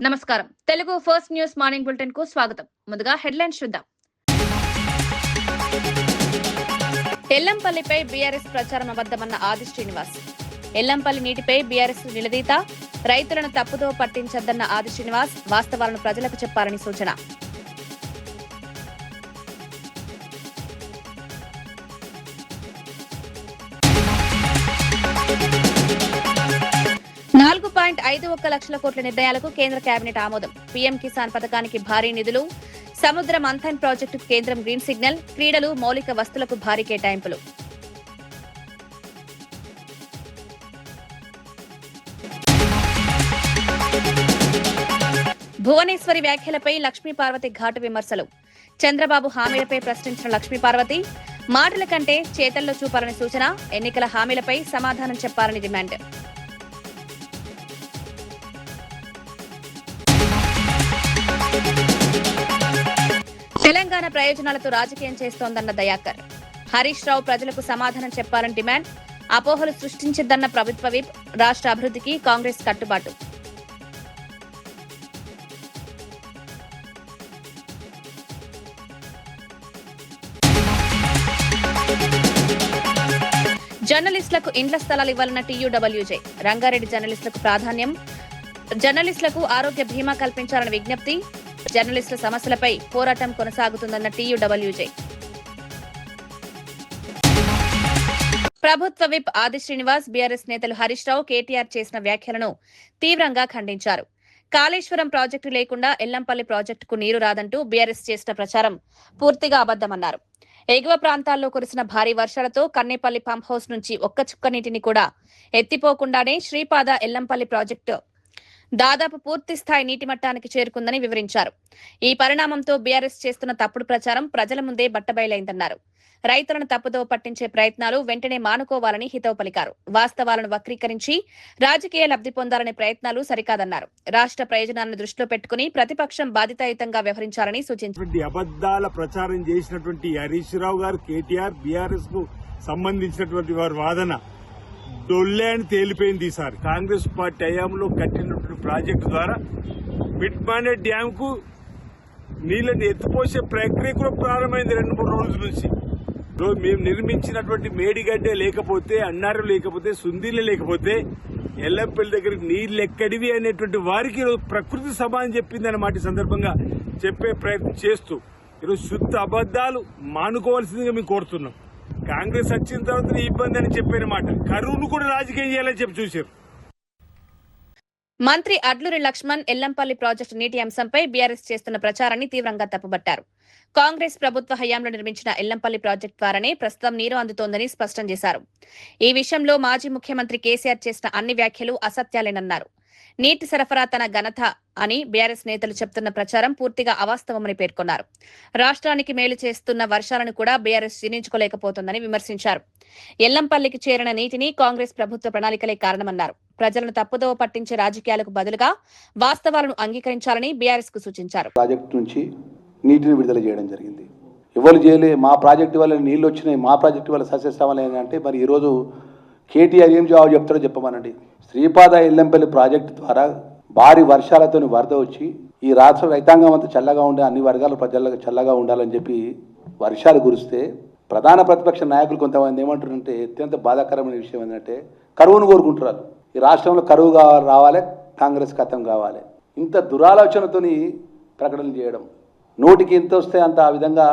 నమస్కారం. Telugu first news morning bulletin కు స్వాగతం. ముందుగా హెడ్లైన్స్ చూద్దాం. ఎల్లంపల్లిపై బీఆర్ఎస్ ప్రచారం అబద్దమన్న ఆది శ్రీనివాస్. ఎల్లంపల్లి నీటిపై బీఆర్ఎస్ నిలదీత, రైతులను తప్పుదో పట్టించద్దన్న ఆది శ్రీనివాస్ వాస్తవాలను ప్రజలకు చెప్పాలని సూచన. $4.51 లక్షల కోట్ల నిర్ణయాలకు కేంద్ర కేబినెట్ ఆమోదం. పీఎం కిసాన్ పథకానికి భారీ నిధులు, సముద్ర మంథన్ ప్రాజెక్టుకు కేంద్రం గ్రీన్ సిగ్నల్, క్రీడలు, మౌలిక వస్తువులకు భారీ కేటాయింపులు. భువనేశ్వరి వ్యాఖ్యలపై లక్ష్మీపార్వతి ఘాటు విమర్శలు. చంద్రబాబు హామీలపై ప్రశ్నించిన లక్ష్మీపార్వతి, మాటల కంటే చేతల్లో చూపాలని సూచన, ఎన్నికల హామీలపై సమాధానం చెప్పాలని డిమాండ్. తెలంగాణ ప్రయోజనాలతో రాజకీయం చేస్తోందన్న దయాకర్. హరీష్ రావు ప్రజలకు సమాధానం చెప్పాలని డిమాండ్. అపోహలు సృష్టించద్దన్న ప్రభుత్వ విప్. రాష్ట్ర అభివృద్ధికి కాంగ్రెస్ కట్టుబాటు. జర్నలిస్టులకు ఇండ్ల స్థలాలు ఇవ్వాలన్న టీయూడబ్ల్యూజే. రంగారెడ్డి జర్నలిస్టులకు ప్రాధాన్యం. జర్నలిస్టులకు ఆరోగ్య బీమా కల్పించాలని విజ్ఞప్తి. జర్నలిస్టుల సమస్యలపై పోరాటం కొనసాగుతుందన్న టీయూడబ్ల్యూజే. ప్రభుత్వ విప్ ఆది శ్రీనివాస్, బీఆర్ఎస్ నేతలు హరీష్ రావు, కేటీఆర్ చేసిన వ్యాఖ్యలను తీవ్రంగా ఖండించారు. కాళేశ్వరం ప్రాజెక్టు లేకుండా ఎల్లంపల్లి ప్రాజెక్టుకు నీరు రాదంటూ బీఆర్ఎస్ చేసిన ప్రచారం పూర్తిగా అబద్దమన్నారు. ఎగువ ప్రాంతాల్లో కురిసిన భారీ వర్షాలతో కన్నేపల్లి పంప్ హౌస్ నుంచి ఒక్క చుక్క నీటిని కూడా ఎత్తిపోకుండానే శ్రీపాద ఎల్లంపల్లి ప్రాజెక్టు దాదాపు పూర్తి స్థాయి నీటి మట్టానికి చేరుకుందని వివరించారు. ఈ పరిణామంతో బీఆర్ఎస్ చేస్తున్న తప్పుడు ప్రచారం ప్రజల ముందే బట్టబయలైందన్నారు. రైతులను తప్పుదో పట్టించే ప్రయత్నాలు వెంటనే మానుకోవాలని హితవు పలికారు. వాస్తవాలను వక్రీకరించి రాజకీయ లబ్ధి పొందాలనే ప్రయత్నాలు సరికాదన్నారు. రాష్ట్ర ప్రయోజనాలను దృష్టిలో పెట్టుకుని ప్రతిపక్షం బాధ్యతాయుతంగా వ్యవహరించాలని సూచించారు. అబద్దాల ప్రచారం చేసినటువంటి హరీష్ రావు గారు, కేటీఆర్, బీఆర్ఎస్ కు సంబంధించినటువంటి వారి వాదన డొల్లే అని తేలిపోయింది. ఈసారి కాంగ్రెస్ పార్టీ హయాంలో కట్టినటువంటి ప్రాజెక్టు ద్వారా మిడ్మానే డ్యామ్ కు నీళ్లను ఎత్తిపోసే ప్రక్రియ కూడా ప్రారంభమైంది 2-3 రోజుల నుంచి. మేము నిర్మించినటువంటి మేడిగడ్డే లేకపోతే, అన్నారం లేకపోతే, సుందీలే లేకపోతే ఎల్లంపల్లి దగ్గరికి నీళ్లు ఎక్కడివి అనేటువంటి వారికి ప్రకృతి సమానం చెప్పిందన్నమాట. సందర్భంగా చెప్పే ప్రయత్నం చేస్తూ ఈరోజు శుద్ధ అబద్దాలు మానుకోవాల్సిందిగా మేము కోరుతున్నాం. కాంగ్రెస్ వచ్చిన తర్వాత ఇబ్బంది అని చెప్పిన మాట, కరువును కూడా రాజకీయం చేయాలని చెప్పి చూశారు. మంత్రి అడ్లూరి లక్ష్మణ్ ఎల్లంపల్లి ప్రాజెక్టు నీటి అంశంపై బీఆర్ఎస్ చేస్తున్న ప్రచారాన్ని తీవ్రంగా తప్పుబట్టారు. కాంగ్రెస్ ప్రభుత్వ హయాంలో నిర్మించిన ఎల్లంపల్లి ప్రాజెక్టు ద్వారానే ప్రస్తుతం నీరు అందుతోందని స్పష్టం చేశారు. ఈ విషయంలో మాజీ ముఖ్యమంత్రి కేసీఆర్ చేసిన అన్ని వ్యాఖ్యలు అసత్యాలేనన్నారు. నీటి సరఫరా తన ఘనత అని బీఆర్ఎస్ నేతలు చెప్తున్న ప్రచారం పూర్తిగా అవాస్తవమని పేర్కొన్నారు. రాష్ట్రానికి మేలు చేస్తున్న వర్షాలను కూడా బీఆర్ఎస్ జీర్ణించుకోలేకపోతోందని విమర్శించారు. ఎల్లంపల్లికి చేరిన నీటిని కాంగ్రెస్ ప్రభుత్వ ప్రణాళికలే కారణమన్నారు. ప్రజలను తప్పుదోవ పట్టించే రాజకీయాలకు బదులుగా వాస్తవాలను అంగీకరించాలని బీఆర్ఎస్ కు సూచించారు. ప్రాజెక్టు నుంచి నీటిని విడుదల చేయడం జరిగింది. ఎవరు చేయలే, మా ప్రాజెక్టు వల్ల నీళ్లు వచ్చినాయి, మా ప్రాజెక్టు వల్ల సస్యశ్యామలే అంటే మరి ఈరోజు కేటీఆర్ ఏం జవాబు చెప్తారో చెప్పమనండి. శ్రీపాద ఎల్లంపల్లి ప్రాజెక్టు ద్వారా భారీ వర్షాలతో వరద వచ్చి ఈ రాష్ట్ర రైతాంగం అంతా చల్లగా ఉండే, అన్ని వర్గాల ప్రజలకు చల్లగా ఉండాలని చెప్పి వర్షాలు కురిస్తే ప్రధాన ప్రతిపక్ష నాయకులు కొంతమంది ఏమంటారంటే అత్యంత బాధాకరమైన విషయం ఏంటంటే కరువును కోరుకుంటున్నారు. ఈ రాష్ట్రంలో కరువు రావాలి, కాంగ్రెస్ ఖతం కావాలి. ఇంత దురాలోచనతోని ప్రకటనలు చేయడం, నోటికి ఎంత వస్తే అంత ఆ విధంగా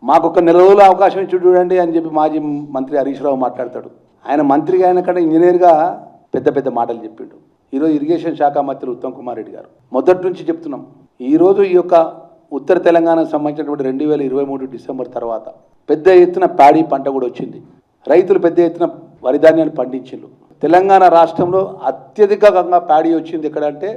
మాకొక 4 రోజుల అవకాశం ఇచ్చి చూడండి అని చెప్పి మాజీ మంత్రి హరీష్ రావు మాట్లాడతాడు. ఆయన మంత్రిగా అయిన కంటే ఇంజనీర్గా పెద్ద పెద్ద మాటలు చెప్పిండు. ఈరోజు ఇరిగేషన్ శాఖ మంత్రి ఉత్తమ్ కుమార్ రెడ్డి గారు మొదటి నుంచి చెప్తున్నాం, ఈరోజు ఈ యొక్క ఉత్తర తెలంగాణకు సంబంధించినటువంటి 2023 డిసెంబర్ తర్వాత పెద్ద ఎత్తున ప్యాడీ పంట కూడా వచ్చింది. రైతులు పెద్ద ఎత్తున వరి ధాన్యాన్ని పండించిండ్రు. తెలంగాణ రాష్ట్రంలో అత్యధికంగా ప్యాడీ వచ్చింది ఎక్కడంటే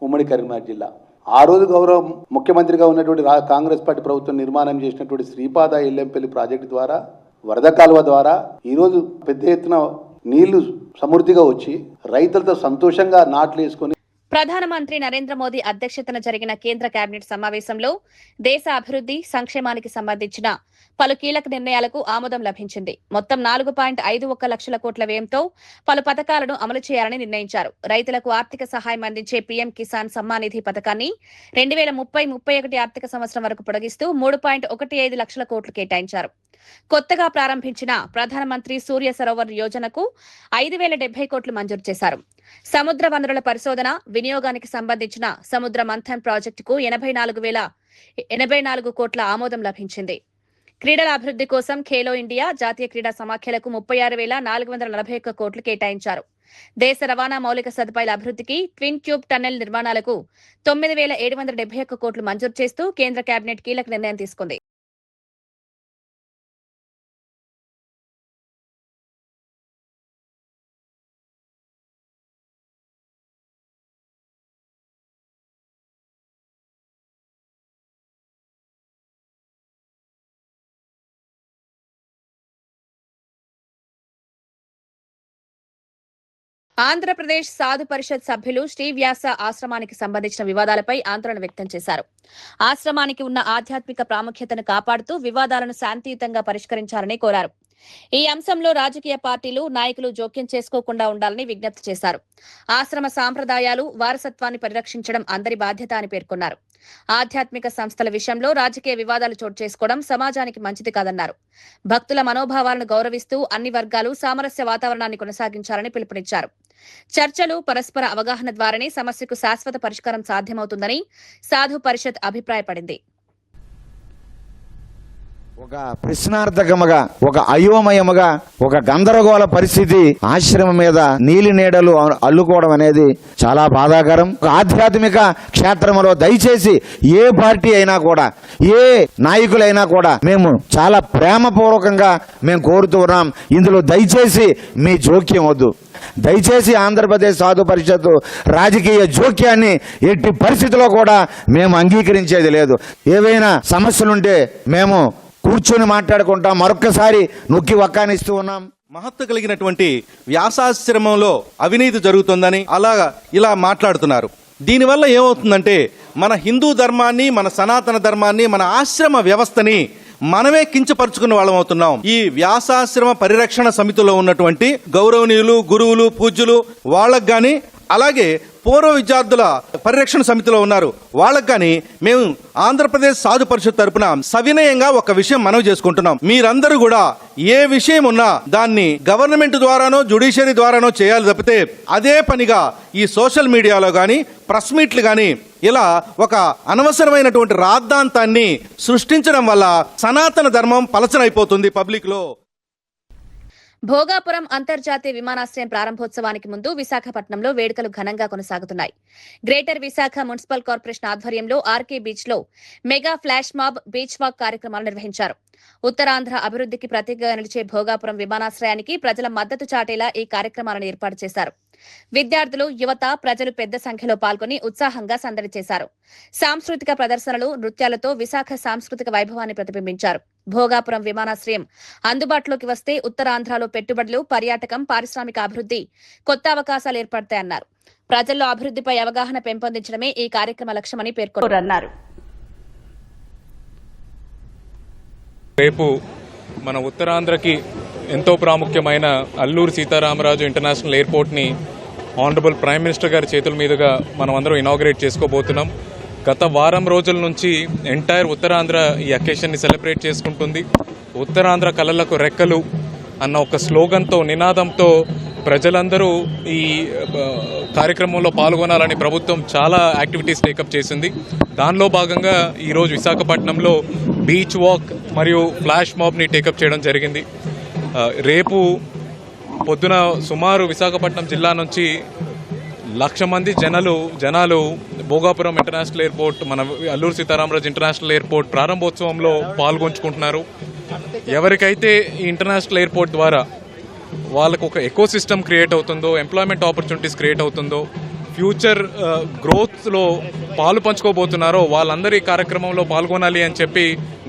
ఉమ్మడి కరీంనగర్ జిల్లా. ఆ రోజు గౌరవ ముఖ్యమంత్రిగా ఉన్నటువంటి కాంగ్రెస్ పార్టీ ప్రభుత్వం నిర్మాణం చేసినటువంటి శ్రీపాద ఎల్లంపల్లి ప్రాజెక్టు ద్వారా, వరద కాలువ ద్వారా ఈరోజు పెద్ద ఎత్తున నీళ్లు సమృద్ధిగా వచ్చి రైతులతో సంతోషంగా నాట్లు వేసుకొని ప్రధానమంత్రి నరేంద్ర మోదీ అధ్యక్షతన జరిగిన కేంద్ర కేబినెట్ సమావేశంలో దేశ అభివృద్ది సంక్షేమానికి సంబంధించిన పలు కీలక నిర్ణయాలకు ఆమోదం లభించింది. మొత్తం 4.51 లక్షల కోట్ల వ్యయంతో పలు పథకాలను అమలు చేయాలని నిర్ణయించారు. రైతులకు ఆర్థిక సహాయం అందించే పీఎం కిసాన్ సమ్మాన్ నిధి పథకాన్ని 2030-31 ఆర్థిక సంవత్సరం వరకు పొడిగిస్తూ 3.15 లక్షల కోట్లు కేటాయించారు. కొత్తగా ప్రారంభించిన ప్రధానమంత్రి సూర్య సరోవర్ యోజనకు 5,070 కోట్లు మంజూరు చేశారు. సముద్ర వనరుల పరిశోధన వినియోగానికి సంబంధించిన సముద్ర మంథన్ ప్రాజెక్టుకు 84 కోట్ల ఆమోదం లభించింది. క్రీడల అభివృద్ది కోసం ఖేలో ఇండియా జాతీయ క్రీడా సమాఖ్యలకు 36,441 కోట్లు కేటాయించారు. దేశ రవాణా మౌలిక సదుపాయాల అభివృద్దికి ట్విన్ ట్యూబ్ టన్నెల్ నిర్మాణాలకు 9,771 కోట్లు మంజూరు చేస్తూ కేంద్ర కేబినెట్ కీలక నిర్ణయం తీసుకుంది. ఆంధ్రప్రదేశ్ సాధు పరిషత్ సభ్యులు శ్రీవ్యాస ఆశ్రమానికి సంబంధించిన వివాదాలపై ఆందోళన వ్యక్తం చేశారు. ఆశ్రమానికి ఉన్న ఆధ్యాత్మిక ప్రాముఖ్యతను కాపాడుతూ వివాదాలను శాంతియుతంగా పరిష్కరించాలని కోరారు. ఈ అంశంలో రాజకీయ పార్టీలు నాయకులు జోక్యం చేసుకోకుండా ఉండాలని విజ్ఞప్తి చేశారు. ఆశ్రమ సాంప్రదాయాలు వారసత్వాన్ని పరిరక్షించడం అందరి బాధ్యత అని పేర్కొన్నారు. ఆధ్యాత్మిక సంస్థల విషయంలో రాజకీయ వివాదాలు చోటు చేసుకోవడం సమాజానికి మంచిది కాదన్నారు. భక్తుల మనోభావాలను గౌరవిస్తూ అన్ని వర్గాలు సామరస్య వాతావరణాన్ని కొనసాగించాలని పిలుపునిచ్చారు. చర్చలు పరస్పర అవగాహన ద్వారానే సమస్యకు శాశ్వత పరిష్కారం సాధ్యమవుతుందని సాధు పరిషత్ అభిప్రాయపడింది. ఒక ప్రశ్నార్థకముగా, ఒక అయోమయముగా, ఒక గందరగోళ పరిస్థితి ఆశ్రమం మీద నీలి నీడలు అల్లుకోవడం అనేది చాలా బాధాకరం. ఆధ్యాత్మిక క్షేత్రంలో దయచేసి ఏ పార్టీ అయినా కూడా, ఏ నాయకులైనా కూడా మేము చాలా ప్రేమపూర్వకంగా మేము కోరుతూ ఉన్నాం. ఇందులో దయచేసి మీ జోక్యం వద్దు. దయచేసి ఆంధ్రప్రదేశ్ సాధు పరిషత్తు రాజకీయ జోక్యాన్ని ఎట్టి పరిస్థితిలో కూడా మేము అంగీకరించేది లేదు. ఏవైనా సమస్యలుంటే మేము కూర్చొని మాట్లాడుకుంటాం. మరొక్కసారి నొక్కి వక్కానిస్తూ ఉన్నాం. మహత్తు కలిగినటువంటి వ్యాసాశ్రమంలో అవినీతి జరుగుతుందని ఇలా మాట్లాడుతున్నారు. దీనివల్ల ఏమవుతుందంటే మన హిందూ ధర్మాన్ని, మన సనాతన ధర్మాన్ని, మన ఆశ్రమ వ్యవస్థని మనమే కించపరుచుకున్న వాళ్ళం అవుతున్నాం. ఈ వ్యాసాశ్రమ పరిరక్షణ సమితిలో ఉన్నటువంటి గౌరవనీయులు, గురువులు, పూజ్యులు వాళ్ళకు గాని, అలాగే పూర్వ విద్యార్థుల పరిరక్షణ సమితిలో ఉన్నారు వాళ్ళకు కానీ మేము ఆంధ్రప్రదేశ్ సాధు పరిషత్ తరపున సవినయంగా ఒక విషయం మనవి చేసుకుంటున్నాం. మీరందరూ కూడా ఏ విషయం ఉన్నా దాన్ని గవర్నమెంట్ ద్వారానో జ్యుడిషియరీ ద్వారానో చేయాలి తప్పితే అదే పనిగా ఈ సోషల్ మీడియాలో కానీ ప్రెస్ మీట్లు కానీ ఇలా ఒక అనవసరమైనటువంటి రాద్ధాంతాన్ని సృష్టించడం వల్ల సనాతన ధర్మం పలచనైపోతుంది పబ్లిక్ లో. భోగాపురం అంతర్జాతీయ విమానాశ్రయం ప్రారంభోత్సవానికి ముందు విశాఖపట్నంలో వేడుకలు ఘనంగా కొనసాగుతున్నాయి. గ్రేటర్ విశాఖ మున్సిపల్ కార్పొరేషన్ ఆధ్వర్యంలో ఆర్కే బీచ్ లో mega flash mob, beach walk కార్యక్రమాలు నిర్వహించారు. ఉత్తరాంధ్ర అభివృద్ధికి ప్రతీకగా నిలిచే భోగాపురం విమానాశ్రయానికి ప్రజల మద్దతు చాటేలా ఈ కార్యక్రమాలను ఏర్పాటు చేశారు. విద్యార్థులు, యువత, ప్రజలు పెద్ద సంఖ్యలో పాల్గొని ఉత్సాహంగా సందడి చేశారు. సాంస్కృతిక ప్రదర్శనలు, నృత్యాలతో విశాఖ సాంస్కృతిక వైభవాన్ని ప్రతిబింబించారు. భోగాపురం విమానాశ్రయం అందుబాటులోకి వస్తే ఉత్తరాంధ్రలో పెట్టుబడులు, పర్యాటకం, పారిశ్రామిక అభివృద్ధి, కొత్త అవకాశాలు ఏర్పడతాయన్నారు. ప్రజల్లో అభివృద్ధిపై అవగాహన పెంపొందించడమే ఈ కార్యక్రమ లక్ష్యమని పేర్కొన్నారు. రేపు మన ఉత్తరాంధ్రకి ఎంతో ప్రాముఖ్యమైన అల్లూరు సీతారామరాజు ఇంటర్నేషనల్ ఎయిర్పోర్ట్ని ఆనరబుల్ ప్రైమ్ మినిస్టర్ గారి చేతుల మీదుగా మనం అందరం ఇనాగ్రేట్ చేసుకోబోతున్నాం. గత వారం రోజుల నుంచి ఎంటైర్ ఉత్తరాంధ్ర ఈ అకేషన్ని సెలబ్రేట్ చేసుకుంటుంది. ఉత్తరాంధ్ర కళలకు రెక్కలు అన్న ఒక స్లోగన్తో, నినాదంతో ప్రజలందరూ ఈ కార్యక్రమంలో పాల్గొనాలని ప్రభుత్వం చాలా యాక్టివిటీస్ టేకప్ చేసింది. దానిలో భాగంగా ఈరోజు విశాఖపట్నంలో బీచ్ వాక్ మరియు ఫ్లాష్ మాబ్ని టేకప్ చేయడం జరిగింది. రేపు పొద్దున సుమారు విశాఖపట్నం జిల్లా నుంచి 1,00,000 మంది జనాలు భోగాపురం ఇంటర్నేషనల్ ఎయిర్పోర్ట్, మన అల్లూరు సీతారామరాజు ఇంటర్నేషనల్ ఎయిర్పోర్ట్ ప్రారంభోత్సవంలో పాల్గొంచుకుంటున్నారు. ఎవరికైతే ఈ ఇంటర్నేషనల్ ఎయిర్పోర్ట్ ద్వారా వాళ్ళకు ఒక ఎకో సిస్టమ్ క్రియేట్ అవుతుందో, ఎంప్లాయ్మెంట్ ఆపర్చునిటీస్ క్రియేట్ అవుతుందో, ఫ్యూచర్ గ్రోత్లో పాలు పంచుకోబోతున్నారో వాళ్ళందరూ ఈ కార్యక్రమంలో పాల్గొనాలి అని చెప్పి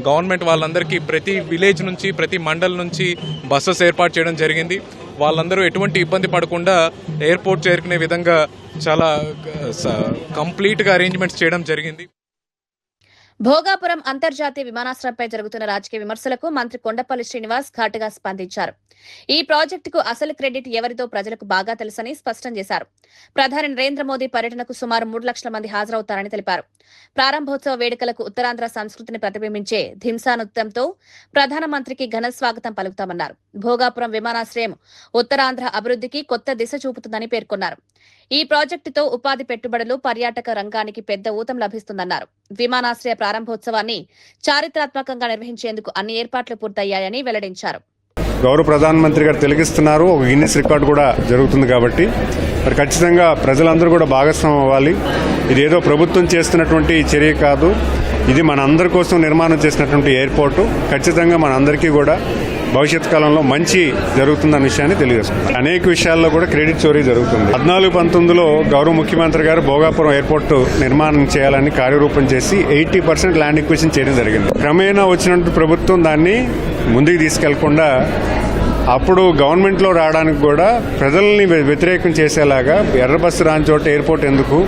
గవర్నమెంట్ వాళ్ళందరికీ ప్రతి విలేజ్ నుంచి, ప్రతి మండల్ నుంచి బస్సెస్ ఏర్పాటు చేయడం జరిగింది. వాళ్ళందరూ ఎటువంటి ఇబ్బంది పడకుండా ఎయిర్పోర్ట్ చేరుకునే విధంగా చాలా కంప్లీట్గా అరేంజ్మెంట్స్ చేయడం జరిగింది. భోగాపురం అంతర్జాతీయ విమానాశ్రయంపై జరుగుతున్న రాజకీయ విమర్శలకు మంత్రి కొండపల్లి శ్రీనివాస్ ఘాటుగా స్పందించారు. ఈ ప్రాజెక్టుకు అసలు క్రెడిట్ ఎవరిదో ప్రజలకు బాగా తెలుసని స్పష్టం చేశారు. ప్రధాని నరేంద్ర మోదీ పర్యటనకు సుమారు 3 లక్షల మంది హాజరవుతారని తెలిపారు. ప్రారంభోత్సవ వేడుకలకు ఉత్తరాంధ్ర సంస్కృతిని ప్రతిబింబించే ధింసా నృత్యంతో ప్రధానమంత్రికి ఘన స్వాగతం పలుకుతామన్నారు. భోగాపురం విమానాశ్రయం ఉత్తరాంధ్ర అభివృద్ధికి కొత్త దిశ చూపుతుందని పేర్కొన్నారు. ఈ ప్రాజెక్టుతో ఉపాధి పెట్టుబడులు, పర్యాటక రంగానికి పెద్ద ఊతం లభిస్తుందన్నారు. విమానాశ్రయ ప్రారంభోత్సవాన్ని చారిత్రాత్మకంగా నిర్వహించేందుకు అన్ని ఏర్పాట్లు పూర్తయ్యాయని వెల్లడించారు. గౌరవ ప్రధానమంత్రి గారు తిలకిస్తున్నారు. ఒక గిన్నెస్ రికార్డు కూడా జరుగుతుంది కాబట్టి మరి ఖచ్చితంగా ప్రజలందరూ కూడా భాగస్వామ్యం అవ్వాలి. ఇది ఏదో ప్రభుత్వం చేస్తున్నటువంటి చర్య కాదు, ఇది మన అందరి కోసం నిర్మాణం చేసినటువంటి ఎయిర్పోర్టు. ఖచ్చితంగా మన అందరికీ కూడా భవిష్యత్ కాలంలో మంచి జరుగుతుందన్న విషయాన్ని తెలియజేసుకుంటాం. అనేక విషయాల్లో కూడా క్రెడిట్ చోరీ జరుగుతుంది. 14-19లో గౌరవ ముఖ్యమంత్రి గారు భోగాపురం ఎయిర్పోర్టు నిర్మాణం చేయాలని కార్యరూపం చేసి 80% ల్యాండ్ ఎక్విజిషన్ చేయడం జరిగింది. క్రమేణా వచ్చినటువంటి ప్రభుత్వం దాన్ని ముందుకు తీసుకెళ్లకుండా అప్పుడు గవర్నమెంట్లో రావడానికి కూడా ప్రజల్ని వ్యతిరేకం చేసేలాగా ఎర్రబస్సు రాని చోట ఎయిర్పోర్ట్ ఎందుకు,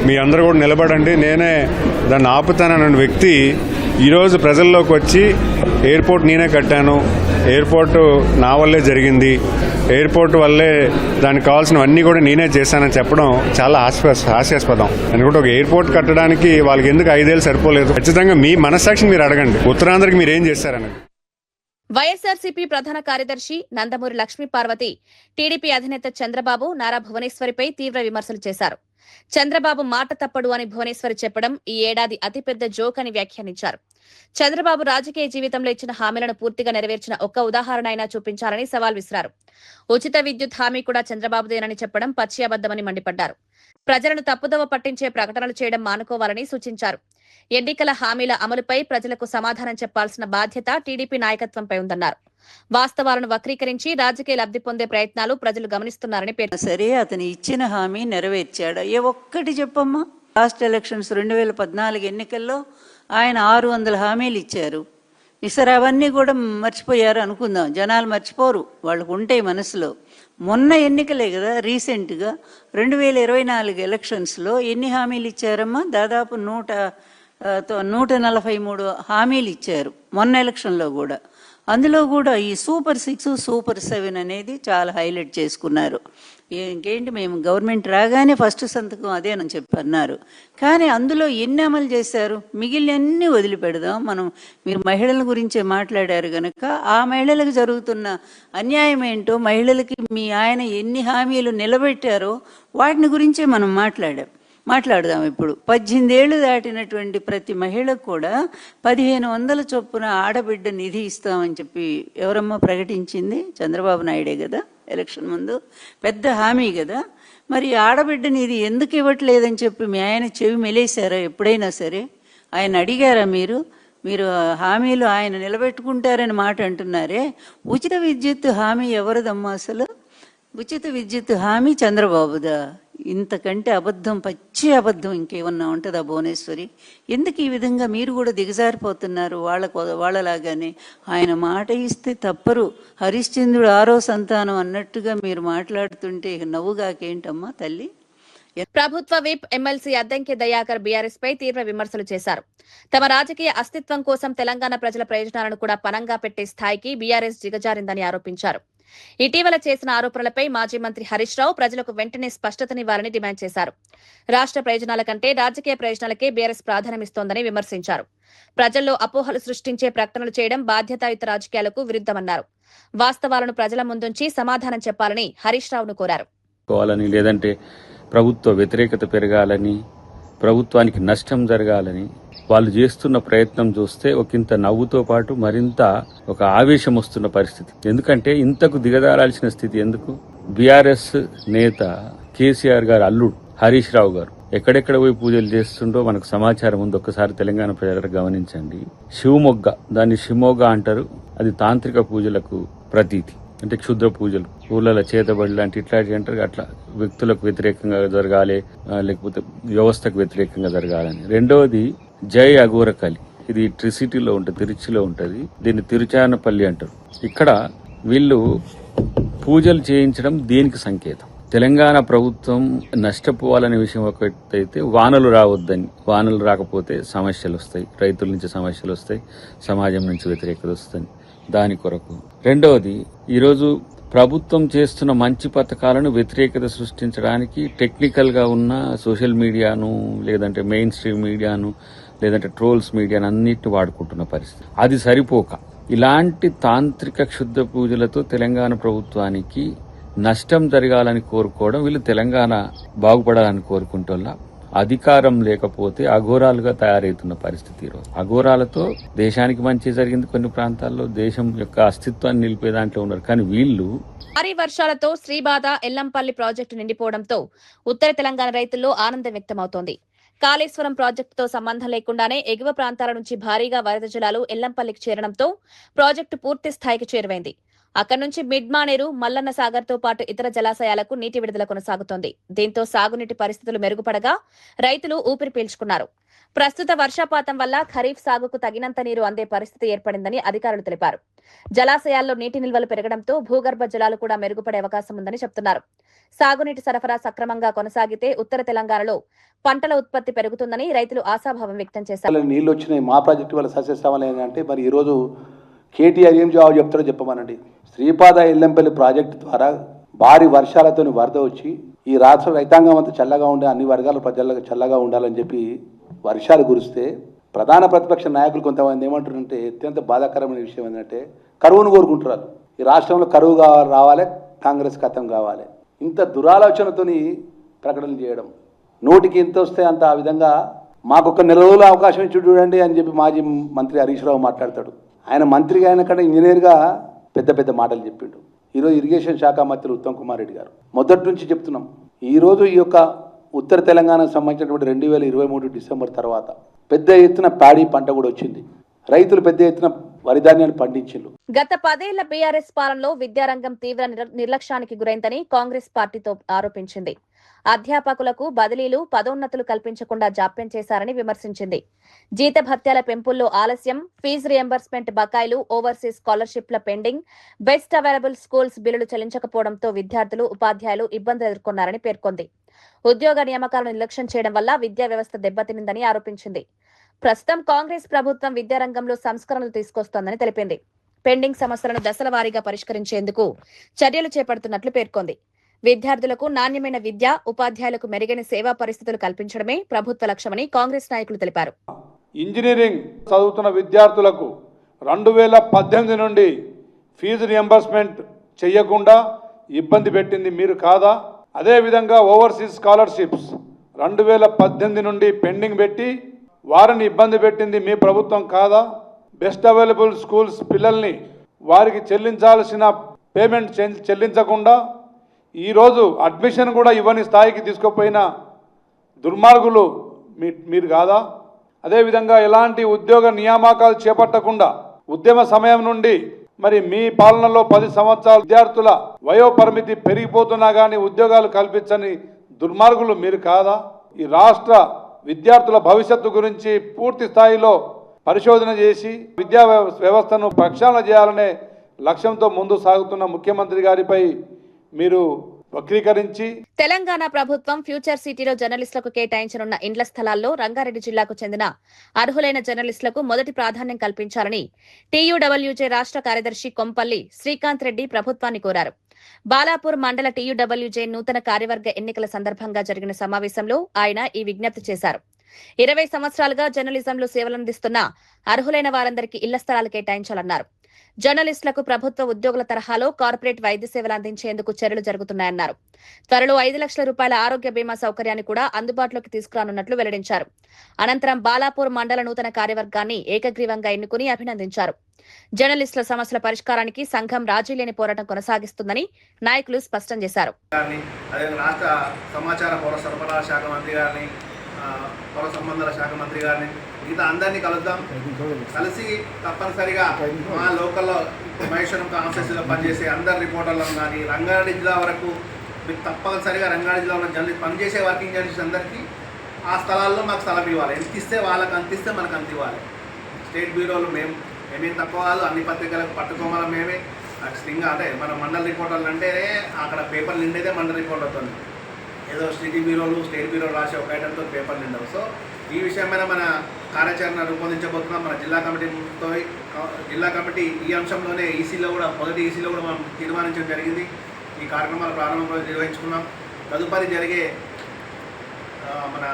మీ అందరూ కూడా నిలబడండి, నేనే దాన్ని ఆపుతానన్న వ్యక్తి ఈరోజు ప్రజల్లోకి వచ్చి ఎయిర్పోర్ట్ నేనే కట్టాను, ఎయిర్పోర్టు నా వల్లే జరిగింది, ఎయిర్పోర్ట్ వల్లే దానికి కావాల్సినవన్నీ కూడా నేనే చేశానని చెప్పడం చాలా హాస్యాస్పదం. ఎందుకంటే ఒక ఎయిర్పోర్ట్ కట్టడానికి వాళ్ళకి ఎందుకు 5 ఏళ్ళు సరిపోలేదు? ఖచ్చితంగా మీ మనస్సాక్షిని మీరు అడగండి, ఉత్తరాంధ్రకి మీరు ఏం చేశారని. వైఎస్ఆర్సీపీ ప్రధాన కార్యదర్శి నందమూరి లక్ష్మీ పార్వతి టీడీపీ అధినేత చంద్రబాబు, నారా భువనేశ్వరిపై తీవ్ర విమర్శలు చేశారు. చంద్రబాబు మాట తప్పడు అని భువనేశ్వరి చెప్పడం ఈ ఏడాది అతిపెద్ద జోక్ అని వ్యాఖ్యానించారు. చంద్రబాబు రాజకీయ జీవితంలో ఇచ్చిన హామీలను పూర్తిగా నెరవేర్చిన ఒక్క ఉదాహరణ అయినా చూపించాలని సవాల్ విసిరారు. ఉచిత విద్యుత్ హామీ కూడా చంద్రబాబుదేనని చెప్పడం పచ్చి అబద్దమని మండిపడ్డారు. ప్రజలను తప్పుదోవ పట్టించే ప్రకటనలు చేయడం మానుకోవాలని సూచించారు. ఎన్నికల హామీల అమలుపై ప్రజలకు సమాధానం చెప్పాల్సిన బాధ్యత టీడీపీ నాయకత్వంపై ఉందన్నారు. వాస్తవాలను వక్రీకరించి రాజకీయ లబ్ధి పొందే ప్రయత్నాలు ప్రజలు గమనిస్తున్నారని పేర్కొన్నారు. సరే, అతను ఇచ్చిన హామీ నెరవేర్చాడు. ఏ ఒక్కటి చెప్పమ్మా. లాస్ట్ ఎలక్షన్స్ 2014 ఎన్నికల్లో ఆయన 600 హామీలు ఇచ్చారు. సరే, అవన్నీ కూడా మర్చిపోయారు అనుకుందాం. జనాలు మర్చిపోరు, వాళ్ళకు ఉంటాయి మనసులో. మొన్న ఎన్నికలే కదా రీసెంట్గా 2024 ఎలక్షన్స్లో ఎన్ని హామీలు ఇచ్చారమ్మా? దాదాపు 143 హామీలు ఇచ్చారు మొన్న ఎలక్షన్లో కూడా. అందులో కూడా ఈ సూపర్ 6, సూపర్ 7 అనేది చాలా హైలైట్ చేసుకున్నారు. ఇంకేంటి, మేము గవర్నమెంట్ రాగానే ఫస్ట్ సంతకం అదేనని చెప్పి అన్నారు. కానీ అందులో ఎన్ని అమలు చేశారు? మిగిలినన్ని వదిలిపెడదాం. మీరు మహిళల గురించే మాట్లాడారు కనుక ఆ మహిళలకు జరుగుతున్న అన్యాయం ఏంటో, మహిళలకి మీ ఆయన ఎన్ని హామీలు నిలబెట్టారో వాటిని గురించే మనం మాట్లాడదాం. ఇప్పుడు 18 ఏళ్లు దాటినటువంటి ప్రతి మహిళకు కూడా 1500 చొప్పున ఆడబిడ్డ నిధి ఇస్తామని చెప్పి ఎవరమ్మా ప్రకటించింది? చంద్రబాబు నాయుడే కదా ఎలక్షన్ ముందు. పెద్ద హామీ కదా. మరి ఆడబిడ్డ నిధి ఎందుకు ఇవ్వట్లేదని చెప్పి మీ ఆయన చెవి మెలేశారా ఎప్పుడైనా సరే? ఆయన అడిగారా మీరు హామీలు ఆయన నిలబెట్టుకుంటారని మాట అంటున్నారే. ఉచిత విద్యుత్ హామీ ఎవరిదమ్మా అసలు? ఉచిత విద్యుత్ హామీ చంద్రబాబుదా? ఇంతకంటే అబద్ధం, పచ్చి అబద్ధం ఇంకేమన్నా ఉంటుందా భువనేశ్వరి? ఎందుకు ఈ విధంగా మీరు కూడా దిగజారిపోతున్నారు వాళ్ళలాగానే? ఆయన మాట ఇస్తే తప్పరు, హరిశ్చంద్రుడు 6వ సంతానం అన్నట్టుగా మీరు మాట్లాడుతుంటే నవ్వుగాకేంటమ్మా తల్లి? ప్రభుత్వ విప్ ఎమ్మెల్సీ అద్దంకి దయాకర్ బీఆర్ఎస్ పై తీవ్ర విమర్శలు చేశారు. తమ రాజకీయ అస్తిత్వం కోసం తెలంగాణ ప్రజల ప్రయోజనాలను కూడా పణంగా పెట్టే స్థాయికి బీఆర్ఎస్ దిగజారిందని ఆరోపించారు. ఇటీవల చేసిన ఆరోపణలపై మాజీ మంత్రి హరీష్ రావు ప్రజలకు వెంటనే స్పష్టతనివ్వాలని డిమాండ్ చేశారు. రాష్ట్ర ప్రయోజనాల కంటే రాజకీయ ప్రయోజనాలకే బీఆర్ఎస్ ప్రాధాన్యమిస్తోందని విమర్శించారు. ప్రజల్లో అపోహలు సృష్టించే ప్రకటనలు చేయడం బాధ్యతాయుత రాజకీయాలకు విరుద్ధమన్నారు. వాస్తవాలను ప్రజల ముందుంచి సమాధానం చెప్పాలని హరీష్ రావును కోరారు. లేదంటే ప్రభుత్వ వ్యతిరేకత పెరగాలని, ప్రభుత్వానికి నష్టం జరగాలని వాళ్ళు చేస్తున్న ప్రయత్నం చూస్తే ఒకంత నవ్వుతో పాటు మరింత ఒక ఆవేశం వస్తున్న పరిస్థితి. ఎందుకంటే ఇంతకు దిగజారాల్సిన స్థితి ఎందుకు? బీఆర్ఎస్ నేత కేసీఆర్ గారు అల్లుడు హరీష్ రావు గారు ఎక్కడెక్కడ పోయి పూజలు చేస్తుండో మనకు సమాచారం ఉంది. ఒక్కసారి తెలంగాణ ప్రజలు గమనించండి. శివమొగ్గ, దాన్ని షిమోగ అంటారు. అది తాంత్రిక పూజలకు ప్రతీతి. అంటే క్షుద్ర పూజలు, ఊళ్ళలో చేతబడి లాంటి ఇట్లాంటివి అంటారు. అట్లా వ్యక్తులకు వ్యతిరేకంగా జరగాలి, లేకపోతే వ్యవస్థకు వ్యతిరేకంగా జరగాలని. రెండవది జై అఘోరకాళి, ఇది ట్రిసిటీలో ఉంటుంది, తిరుచిలో ఉంటుంది. దీన్ని తిరుచానపల్లి అంటారు. ఇక్కడ వీళ్ళు పూజలు చేయించడం దేనికి సంకేతం? తెలంగాణ ప్రభుత్వం నష్టపోవాలనే విషయం ఒకటైతే వానలు రావద్దని, వానలు రాకపోతే సమస్యలు వస్తాయి, రైతుల నుంచి సమస్యలు వస్తాయి, సమాజం నుంచి వ్యతిరేకత వస్తుంది, దాని కొరకు. రెండవది, ఈరోజు ప్రభుత్వం చేస్తున్న మంచి పథకాలను వ్యతిరేకత సృష్టించడానికి టెక్నికల్ గా ఉన్న సోషల్ మీడియాను, లేదంటే మెయిన్ స్ట్రీమ్ మీడియాను, లేదంటే ట్రోల్స్ మీడియాను అన్నిటిని వాడుకుంటున్న పరిస్థితి. అది సరిపోక ఇలాంటి తాంత్రిక క్షుద్ర పూజలతో తెలంగాణ ప్రభుత్వానికి నష్టం జరగాలని కోరుకోవడం, వీళ్ళు తెలంగాణ బాగుపడాలని కోరుకుంటున్నా అధికారం లేకపోతే అఘోరాలుగా తయారవుతున్న పరిస్థితి. ఈరోజు అఘోరాలతో దేశానికి మంచి జరిగింది, కొన్ని ప్రాంతాల్లో దేశం యొక్క అస్తిత్వాన్ని నిలిపే దాంట్లో ఉన్నారు. కానీ వీళ్ళు భారీ వర్షాలతో శ్రీబాద ఎల్లంపల్లి ప్రాజెక్టు నిండిపోవడంతో ఉత్తర తెలంగాణ రైతుల్లో ఆనందం వ్యక్తమవుతోంది. కాళేశ్వరం ప్రాజెక్టుతో సంబంధం లేకుండానే ఎగువ ప్రాంతాల నుంచి భారీగా వరద జలాలు ఎల్లంపల్లికి చేరడంతో ప్రాజెక్టు పూర్తి స్థాయికి చేరువైంది. అక్కడి నుంచి మిడ్మానేరు, మల్లన్న సాగర్ తో పాటు ఇతర జలాశయాలకు నీటి విడుదల కొనసాగుతోంది. దీంతో సాగునీటి పరిస్థితులు మెరుగుపడగా రైతులు ఊపిరి పీల్చుకున్నారు. ప్రస్తుత వర్షపాతం వల్ల ఖరీఫ్ సాగుకు తగినంత నీరు అందే పరిస్థితి ఏర్పడిందని అధికారులు తెలిపారు. జలాశయాల్లో నీటి నిల్వలు పెరగడంతో భూగర్భ జలాలు కూడా మెరుగుపడే అవకాశం ఉందని చెబుతున్నారు. సాగునీటి సరఫరా సక్రమంగా కొనసాగితే ఉత్తర తెలంగాణలో పంటల ఉత్పత్తి పెరుగుతుందని రైతులు ఆశాభావం వ్యక్తం చేశారు. నీళ్లు వచ్చినాయి, మా ప్రాజెక్టు వల్ల సస్యశ్యామలం ఏంటంటే మరి ఈరోజు కేటీఆర్ ఏం జవాబు చెప్తారో చెప్పమనండి. శ్రీపాద ఎల్లంపల్లి ప్రాజెక్టు ద్వారా భారీ వర్షాలతో వరద వచ్చి ఈ రాష్ట్ర రైతాంగం అంతా చల్లగా ఉండే, అన్ని వర్గాల ప్రజలకు చల్లగా ఉండాలని చెప్పి వర్షాలు కురిస్తే ప్రధాన ప్రతిపక్ష నాయకులు కొంతమంది ఏమంటారంటే అత్యంత బాధాకరమైన విషయం ఏంటంటే కరువును కోరుకుంటున్నారు. ఈ రాష్ట్రంలో కరువు రావాలి, కాంగ్రెస్ ఖతం కావాలి, ఇంత దురాలోచనతోని ప్రకటనలు చేయడం, నోటికి ఎంత వస్తే అంత ఆ విధంగా మాకొక నెల రోజులు అవకాశం ఇచ్చి చూడండి అని చెప్పి మాజీ మంత్రి హరీష్ రావు మాట్లాడతాడు. ఆయన మంత్రిగా ఆయన కంటే ఇంజనీర్గా పెద్ద పెద్ద మాటలు చెప్పిండు. ఈరోజు ఇరిగేషన్ శాఖ మంత్రి ఉత్తమ్ కుమార్ రెడ్డి గారు మొదటి నుంచి చెప్తున్నాం, ఈరోజు ఈ యొక్క ఉత్తర తెలంగాణకు సంబంధించినటువంటి 2023 డిసెంబర్ తర్వాత పెద్ద ఎత్తున ప్యాడీ పంట కూడా వచ్చింది. రైతులు పెద్ద ఎత్తున వరిధాన్యాన్ని పండించారు. గత 10 ఏళ్ల బీఆర్ఎస్ పాలనలో విద్యారంగం తీవ్ర నిర్లక్ష్యానికి గురైందని కాంగ్రెస్ పార్టీతో ఆరోపించింది. అధ్యాపకులకు బదిలీలు, పదోన్నతులు కల్పించకుండా జాప్యం చేశారని విమర్శించింది. జీతభత్యాల పెంపుల్లో ఆలస్యం, ఫీజు రియంబర్స్మెంట్ బకాయిలు, ఓవర్సీస్ స్కాలర్షిప్ల పెండింగ్, బెస్ట్ అవైలబుల్ స్కూల్స్ బిల్లులు చెల్లించకపోవడంతో విద్యార్థులు, ఉపాధ్యాయులు ఇబ్బందులు ఎదుర్కొన్నారని పేర్కొంది. ఉద్యోగ నియామకాలను నిర్లక్ష్యం చేయడం వల్ల విద్యా వ్యవస్థ దెబ్బతినిందని ఆరోపించింది. ప్రస్తుతం కాంగ్రెస్ ప్రభుత్వం విద్యారంగంలో సంస్కరణలు తీసుకొస్తోందని తెలిపింది. పెండింగ్ సమస్యలను దశల వారీగా పరిష్కరించేందుకు చర్యలు చేపడుతున్నట్లు పేర్కొంది. విద్యార్థులకు నాణ్యమైన విద్య, ఉపాధ్యాయులకు మెరుగైన సేవా పరిస్థితులు కల్పించడమే ప్రభుత్వ లక్ష్యమని కాంగ్రెస్ నాయకులు తెలిపారు. ఇంజనీరింగ్ చదువుతున్న విద్యార్థులకు 2018 నుండి ఫీజు రియంబర్స్మెంట్ చేయకుండా ఇబ్బంది పెట్టింది మీరు కాదా? అదేవిధంగా ఓవర్సీస్ స్కాలర్షిప్స్ 2018 నుండి పెండింగ్ పెట్టి వారిని ఇబ్బంది పెట్టింది మీ ప్రభుత్వం కాదా? బెస్ట్ అవైలబుల్ స్కూల్స్ పిల్లల్ని వారికి చెల్లించాల్సిన పేమెంట్ చెల్లించకుండా ఈరోజు అడ్మిషన్ కూడా ఇవ్వని స్థాయికి తీసుకుపోయిన దుర్మార్గులు మీరు కాదా? అదేవిధంగా ఎలాంటి ఉద్యోగ నియామకాలు చేపట్టకుండా ఉద్యమ సమయం నుండి మరి మీ పాలనలో 10 సంవత్సరాల విద్యార్థుల వయోపరిమితి పెరిగిపోతున్నా కానీ ఉద్యోగాలు కల్పించని దుర్మార్గులు మీరు కాదా? ఈ రాష్ట్ర విద్యార్థుల భవిష్యత్తు గురించి పూర్తి స్థాయిలో పరిశోధన చేసి విద్యా వ్యవస్థను ప్రక్షాళన చేయాలనే లక్ష్యంతో ముందు సాగుతున్న ముఖ్యమంత్రి గారిపై మీరు వక్రీకరించి తెలంగాణ ప్రభుత్వం ఫ్యూచర్ సిటీలో జర్నలిస్టులకు కేటాయించనున్న ఇండ్ల స్థలాల్లో రంగారెడ్డి జిల్లాకు చెందిన అర్హులైన జర్నలిస్టులకు మొదటి ప్రాధాన్యం కల్పించాలని టీయూడబ్ల్యూజే రాష్ట్ర కార్యదర్శి కొంపల్లి శ్రీకాంత్ రెడ్డి ప్రభుత్వాన్ని కోరారు. బాలాపూర్ మండల టీయూడబ్ల్యూజే నూతన కార్యవర్గ ఎన్నికల సందర్భంగా జరిగిన సమావేశంలో ఆయన ఈ విజ్ఞప్తి చేశారు. 20 సంవత్సరాలుగా జర్నలిజంలో సేవలందిస్తున్న అర్హులైన వారందరికీ ఇళ్ల స్థలాలు కేటాయించాలన్నారు. జర్నలిస్టులకు ప్రభుత్వ ఉద్యోగుల తరహాలో కార్పొరేట్ వైద్య సేవలు అందించేందుకు చర్యలు జరుగుతున్నాయన్నారు. త్వరలో 5 లక్షల రూపాయల ఆరోగ్య బీమా సౌకర్యాన్ని కూడా అందుబాటులోకి తీసుకురానున్నట్లు వెల్లడించారు. అనంతరం బాలాపూర్ మండల నూతన కార్యవర్గాన్ని ఏకగ్రీవంగా ఎన్నుకుని అభినందించారు. జర్నలిస్టుల సమస్యల పరిష్కారానికి సంఘం రాజీ లేని పోరాటం కొనసాగిస్తుందని నాయకులు స్పష్టం చేశారు. రాష్ట్ర సమాచార పౌర సరఫరా శాఖ మంత్రి గారిని, పౌర సంబంధాల శాఖ మంత్రి గారిని, మిగతా అందరినీ కలుద్దాం. కలిసి తప్పనిసరిగా మా లోకల్లో మహేశ్వరం కాన్స్టిట్యూన్సీలో పనిచేసే అందరు రిపోర్టర్లను కానీ రంగారెడ్డి జిల్లా వరకు తప్పనిసరిగా రంగారెడ్డి జిల్లాలో జర్నలిస్ట్ పనిచేసే వర్కింగ్ జర్నలిస్ట్ అందరికీ ఆ స్థలాల్లో మాకు స్థలం ఇవ్వాలి. ఎంత ఇస్తే వాళ్ళకి అంత ఇస్తే మనకు అంత ఇవ్వాలి. స్టేట్ బ్యూరోలు మేమేం తక్కువ కాదు, అన్ని పత్రికలకు పట్టుకోమని మేమే. స్ట్రింగ్ అంటే మన మండల రిపోర్టర్లు అంటే అక్కడ పేపర్ నిండేదే మండల రిపోర్టర్తో, ఏదో సిటీ బ్యూరోలు స్టేట్ బ్యూరోలు రాసే ఒక ఐటమ్తో పేపర్ నిండవు. సో ఈ విషయమైన మన కార్యాచరణ రూపొందించబోతున్నాం. మన జిల్లా కమిటీ ఈ అంశంలోనే ఈసీలో కూడా మొదటి ఈసీలో కూడా మనం తీర్మానించడం జరిగింది. ఈ కార్యక్రమాల ప్రారంభంలో నిర్వహించుకున్నాం. తదుపరి జరిగే మన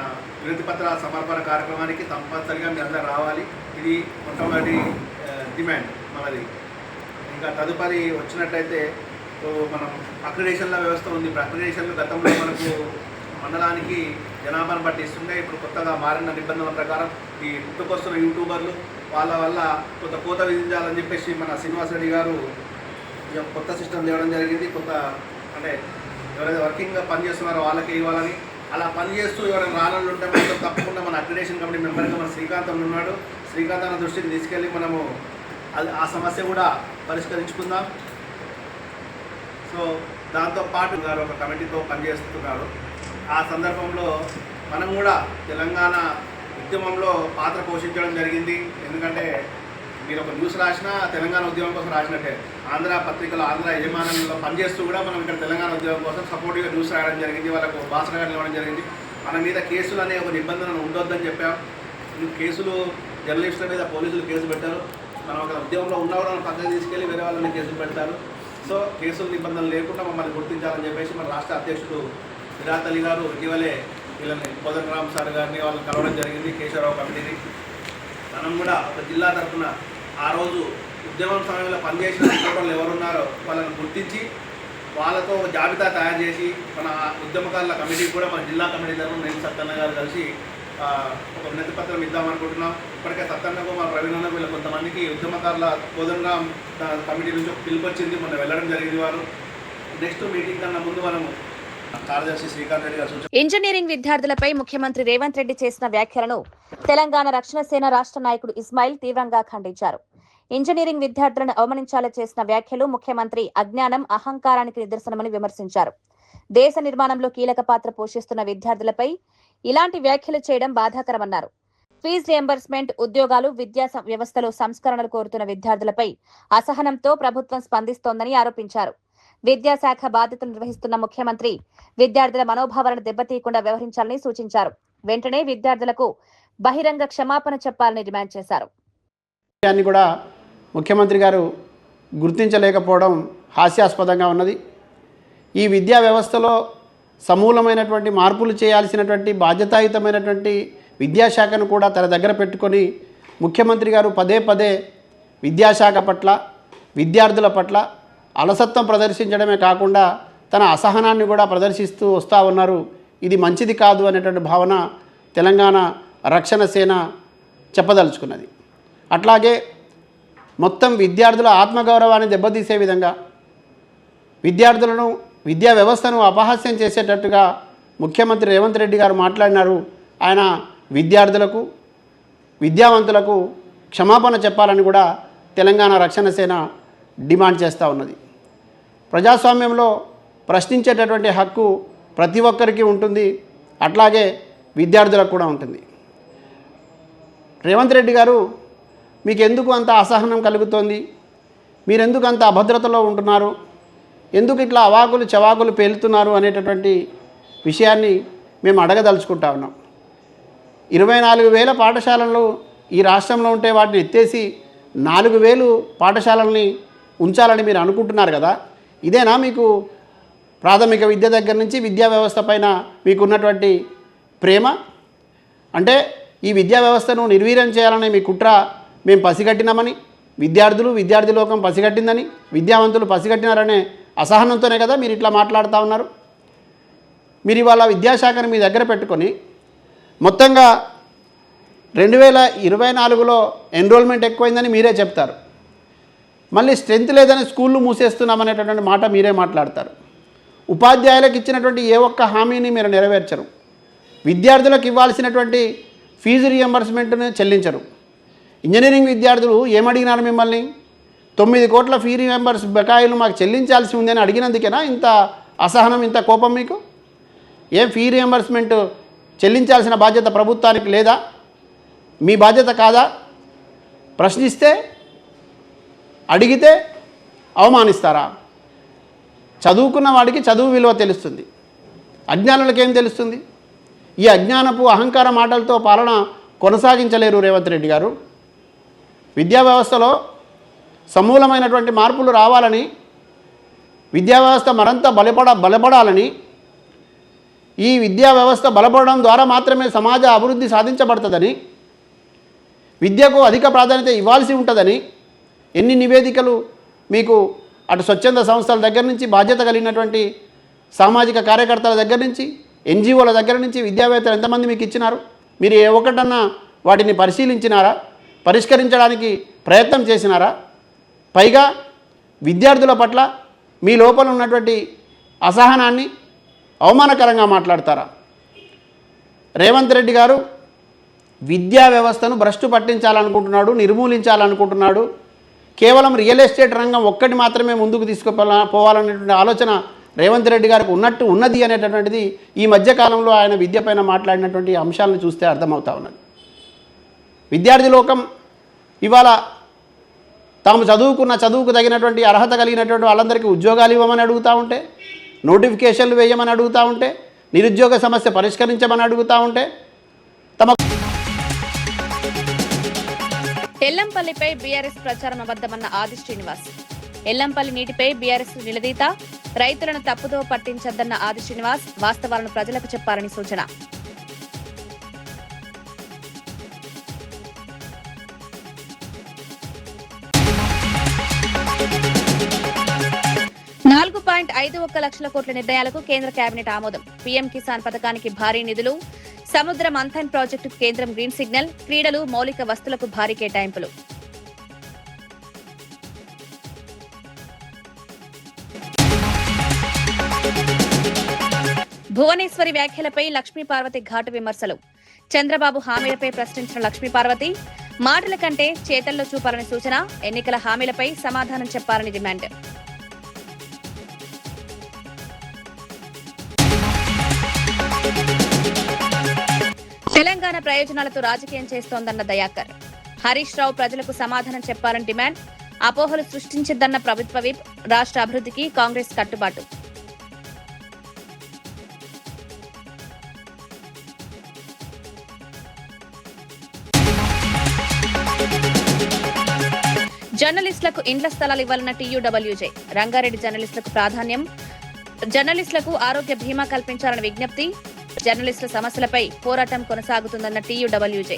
వినతి పత్ర సమర్పణ కార్యక్రమానికి తప్పనిసరిగా మీరు అందరూ రావాలి. ఇది మొట్టమొదటి డిమాండ్ మనది. ఇంకా తదుపరి వచ్చినట్టయితే మనం అక్రిడేషన్ల వ్యవస్థ ఉంది. ఇప్పుడు అక్రిడేషన్లు గతంలో మనకు మండలానికి జనాభాను బట్టి ఇస్తుంటే ఇప్పుడు కొత్తగా మారిన నిబంధనల ప్రకారం ఈ పుట్టుకొస్తున్న యూట్యూబర్లు వాళ్ళ వల్ల కొంత కోత విధించాలని చెప్పేసి మన శ్రీనివాస్ రెడ్డి గారు కొత్త సిస్టమ్ తేవడం జరిగింది. కొత్త అంటే ఎవరైతే వర్కింగ్గా పనిచేస్తున్నారో వాళ్ళకి ఇవ్వాలని, అలా పనిచేస్తూ ఎవరైనా రాళ్ళు ఉంటే మనతో తప్పకుండా మన అక్రిడేషన్ కమిటీ మెంబర్గా మన శ్రీకాంత్ ఉన్నాడు. శ్రీకాంత్ అన్న దృష్టికి తీసుకెళ్ళి మనము ఆ సమస్య కూడా పరిష్కరించుకుందాం. సో దాంతోపాటు గారు ఒక కమిటీతో పనిచేస్తున్నారు. ఆ సందర్భంలో మనం కూడా తెలంగాణ ఉద్యమంలో పాత్ర పోషించడం జరిగింది. ఎందుకంటే మీరు ఒక న్యూస్ రాసినా తెలంగాణ ఉద్యమం కోసం రాసినట్టే. ఆంధ్ర పత్రికలో ఆంధ్ర యజమానుల్లో పనిచేస్తూ కూడా మనం ఇక్కడ తెలంగాణ ఉద్యమం కోసం సపోర్టివ్గా న్యూస్ రాయడం జరిగింది. వాళ్ళకు భాషగా ఇవ్వడం జరిగింది. మన మీద కేసులు అనే ఒక నిబంధనను ఉండొద్దని చెప్పాం. ఈ కేసులు జర్నలిస్టుల మీద పోలీసులు కేసు పెట్టారు. మనం ఒక ఉద్యమంలో ఉన్నా కూడా పక్కన తీసుకెళ్ళి వేరే వాళ్ళని కేసులు పెడతారు. సో కేసుల నిబంధనలు లేకుండా మమ్మల్ని గుర్తించాలని చెప్పేసి మన రాష్ట్ర అధ్యక్షుడు విరాట్ అలీ గారు ఇటీవలే వీళ్ళని కోదండరామ్ సార్ గారిని వాళ్ళని కలవడం జరిగింది, కేశవరావు కమిటీని. మనం కూడా ఒక జిల్లా తరఫున ఆ రోజు ఉద్యమం సమయంలో పనిచేసిన వాళ్ళు ఎవరున్నారో వాళ్ళని గుర్తించి వాళ్ళతో ఒక జాబితా తయారు చేసి మన ఉద్యమకారుల కమిటీకి కూడా మన జిల్లా కమిటీ తరఫున నేను సత్తన్న గారు కలిసి ఒక వినతి పత్రం ఇద్దామనుకుంటున్నాం. ఇప్పటికే సత్తన్నకు మన రవీంద్రకు వీళ్ళ కొంతమందికి ఉద్యమకారుల కోదండరామ్ కమిటీ నుంచి ఒక పిలుపు వచ్చింది, మొన్న వెళ్ళడం జరిగింది. వారు నెక్స్ట్ మీటింగ్ కన్నా ముందు మనము కార్యదర్శి శ్రీకాంత్ రెడ్డి గారు ఇంజనీరింగ్ విద్యార్థులపై ముఖ్యమంత్రి రేవంత్ రెడ్డి చేసిన వ్యాఖ్యలను తెలంగాణ రక్షణ సేన రాష్ట్ర నాయకుడు ఇస్మాయిల్ తీవ్రంగా ఖండించారు. ఇంజనీరింగ్ విద్యార్థులను అవమానించాలని చేసిన వ్యాఖ్యలు ముఖ్యమంత్రి అజ్ఞానం, అహంకారానికి నిదర్శనమని విమర్శించారు. దేశ నిర్మాణంలో కీలక పాత్ర పోషిస్తున్న విద్యార్థులపై ఇలాంటి వ్యాఖ్యలు చేయడం బాధాకరమన్నారు. ఫీజు రియంబర్స్మెంట్, ఉద్యోగాలు, విద్యా వ్యవస్థలో సంస్కరణలు కోరుతున్న విద్యార్థులపై అసహనంతో ప్రభుత్వం స్పందిస్తోందని ఆరోపించారు. విద్యాశాఖ బాధ్యతలు నిర్వహిస్తున్న ముఖ్యమంత్రి విద్యార్థుల మనోభావాలను దెబ్బతీయకుండా వ్యవహరించాలని సూచించారు. వెంటనే విద్యార్థులకు బహిరంగ క్షమాపణ చెప్పాలని డిమాండ్ చేశారు. కూడా ముఖ్యమంత్రి గారు గుర్తించలేకపోవడం హాస్యాస్పదంగా ఉన్నది. ఈ విద్యా వ్యవస్థలో సమూలమైనటువంటి మార్పులు చేయాల్సినటువంటి బాధ్యతాయుతమైనటువంటి విద్యాశాఖను కూడా తన దగ్గర పెట్టుకొని ముఖ్యమంత్రి గారు పదే పదే విద్యాశాఖ పట్ల, విద్యార్థుల పట్ల అలసత్వం ప్రదర్శించడమే కాకుండా తన అసహనాన్ని కూడా ప్రదర్శిస్తూ వస్తూ ఉన్నారు. ఇది మంచిది కాదు అనేటువంటి భావన తెలంగాణ రక్షణ సేన చెప్పదలుచుకున్నది. అట్లాగే మొత్తం విద్యార్థుల ఆత్మగౌరవాన్ని దెబ్బతీసే విధంగా, విద్యార్థులను, విద్యా వ్యవస్థను అపహాస్యం చేసేటట్టుగా ముఖ్యమంత్రి రేవంత్ రెడ్డి గారు మాట్లాడినారు. ఆయన విద్యార్థులకు, విద్యావంతులకు క్షమాపణ చెప్పాలని కూడా తెలంగాణ రక్షణ సేన డిమాండ్ చేస్తూ ఉన్నది. ప్రజాస్వామ్యంలో ప్రశ్నించేటటువంటి హక్కు ప్రతి ఒక్కరికి ఉంటుంది, అట్లాగే విద్యార్థులకు కూడా ఉంటుంది. రేవంత్ రెడ్డి గారు, మీకు ఎందుకు అంత అసహనం కలుగుతోంది? మీరెందుకు అంత అభద్రతలో ఉంటున్నారు? ఎందుకు ఇట్లా అవాకులు చవాకులు పేలుతున్నారు అనేటటువంటి విషయాన్ని మేము అడగదలుచుకుంటా ఉన్నాం. 24,000 పాఠశాలలు ఈ రాష్ట్రంలో ఉంటే వాటిని ఎత్తేసి 4,000 పాఠశాలల్ని ఉంచాలని మీరు అనుకుంటున్నారు కదా. ఇదేనా మీకు ప్రాథమిక విద్య దగ్గర నుంచి విద్యా వ్యవస్థ పైన మీకున్నటువంటి ప్రేమ? అంటే ఈ విద్యా వ్యవస్థను నిర్వీర్యం చేయాలనే మీ కుట్ర మేము పసిగట్టినామని, విద్యార్థులు, విద్యార్థి లోకం పసిగట్టిందని, విద్యావంతులు పసిగట్టినారనే అసహనంతోనే కదా మీరు ఇట్లా మాట్లాడుతూ ఉన్నారు. మీరు ఇవాళ విద్యాశాఖను మీ దగ్గర పెట్టుకొని మొత్తంగా 2024లో ఎన్రోల్మెంట్ ఎక్కువైందని మీరే చెప్తారు. మళ్ళీ స్ట్రెంత్ లేదని స్కూళ్ళు మూసేస్తున్నామనేటటువంటి మాట మీరే మాట్లాడతారు. ఉపాధ్యాయులకు ఇచ్చినటువంటి ఏ ఒక్క హామీని మీరు నెరవేర్చరు. విద్యార్థులకు ఇవ్వాల్సినటువంటి ఫీజు రియంబర్స్మెంట్ను చెల్లించరు. ఇంజనీరింగ్ విద్యార్థులు ఏమడిగినారు మిమ్మల్ని? 9 కోట్ల ఫీ రియంబర్స్ బకాయిలు మాకు చెల్లించాల్సి ఉందని అడిగినందుకేనా ఇంత అసహనం, ఇంత కోపం మీకు? ఏం ఫీ రియంబర్స్మెంట్ చెల్లించాల్సిన బాధ్యత ప్రభుత్వానికి లేదా? మీ బాధ్యత కాదా? ప్రశ్నిస్తే, అడిగితే అవమానిస్తారా? చదువుకున్న వాడికి చదువు విలువ తెలుస్తుంది, అజ్ఞానులకు ఏం తెలుస్తుంది? ఈ అజ్ఞానపు అహంకార మాటలతో పాలన కొనసాగించలేరు రేవంత్ రెడ్డి గారు. విద్యా వ్యవస్థలో సమూలమైనటువంటి మార్పులు రావాలని, విద్యా వ్యవస్థ మరింత బలపడాలని, ఈ విద్యా వ్యవస్థ బలపడడం ద్వారా మాత్రమే సమాజ అభివృద్ధి సాధించబడుతుందని, విద్యకు అధిక ప్రాధాన్యత ఇవ్వాల్సి ఉంటుందని ఎన్ని నివేదికలు మీకు అటు స్వచ్ఛంద సంస్థల దగ్గర నుంచి, బాధ్యత కలిగినటువంటి సామాజిక కార్యకర్తల దగ్గర నుంచి, ఎన్జిఓల దగ్గర నుంచి విద్యావేత్తలు ఎంతమంది మీకు ఇచ్చినారు? మీరు ఏ ఒక్కటన్నా వాటిని పరిశీలించినారా? పరిష్కరించడానికి ప్రయత్నం చేసినారా? పైగా విద్యార్థుల పట్ల మీ లోపల ఉన్నటువంటి అసహనాన్ని అవమానకరంగా మాట్లాడతారా? రేవంత్ రెడ్డి గారు విద్యా వ్యవస్థను భ్రష్టు పట్టించాలనుకుంటున్నాడు, నిర్మూలించాలనుకుంటున్నాడు. కేవలం రియల్ ఎస్టేట్ రంగం ఒక్కటి మాత్రమే ముందుకు తీసుకుపోవాలనేటువంటి ఆలోచన రేవంత్ రెడ్డి గారికి ఉన్నది అనేటటువంటిది ఈ మధ్యకాలంలో ఆయన విద్యపైన మాట్లాడినటువంటి అంశాలను చూస్తే అర్థమవుతా ఉన్నది. విద్యార్థి లోకం ఇవాళ తాము చదువుకు తగినటువంటి అర్హత కలిగినటువంటి వాళ్ళందరికీ ఉద్యోగాలు ఇవ్వమని అడుగుతూ ఉంటే, నోటిఫికేషన్లు వేయమని అడుగుతూ ఉంటే, నిరుద్యోగ సమస్య పరిష్కరించమని అడుగుతూ ఉంటే, తమ ఎల్లంపల్లిపై బీఆర్ఎస్ ప్రచారం అబద్దమన్న ఆది శ్రీనివాస్. ఎల్లంపల్లి నీటిపై బీఆర్ఎస్ నిలదీత, రైతులను తప్పుదో పట్టించద్దన్న ఆది శ్రీనివాస్ వాస్తవాలను ప్రజలకు చెప్పాలని సూచన. $4.51 లక్షల కోట్ల నిర్ణయాలకు కేంద్ర కేబినెట్ ఆమోదం. పీఎం కిసాన్ పథకానికి భారీ నిధులు, సముద్ర మంథన్ ప్రాజెక్టుకు కేంద్రం గ్రీన్ సిగ్నల్, క్రీడలు, మౌలిక వస్తువులకు భారీ కేటాయింపులు. భువనేశ్వరి వ్యాఖ్యలపై లక్ష్మీపార్వతి ఘాటు విమర్శలు. చంద్రబాబు హామీలపై ప్రశ్నించిన లక్ష్మీపార్వతి, మాటల కంటే చేతల్లో చూపాలని సూచన, ఎన్నికల హామీలపై సమాధానం చెప్పాలని డిమాండ్. తెలంగాణ ప్రయోజనాలతో రాజకీయం చేస్తోందన్న దయాకర్. హరీష్ రావు ప్రజలకు సమాధానం చెప్పాలని డిమాండ్. అపోహలు సృష్టించద్దన్న ప్రభుత్వ విప్, రాష్ట్ర అభివృద్ధికి కాంగ్రెస్ కట్టుబాటు. జర్నలిస్టులకు ఇండ్ల స్థలాలు ఇవ్వాలన్న టీయూడబ్ల్యూజే. రంగారెడ్డి జర్నలిస్టులకు ప్రాధాన్యం, జర్నలిస్టులకు ఆరోగ్య బీమా కల్పించాలని విజ్ఞప్తి. జర్నలిస్టుల సమస్యలపై పోరాటం కొనసాగుతుందన్న టీయూడబ్ల్యూజే.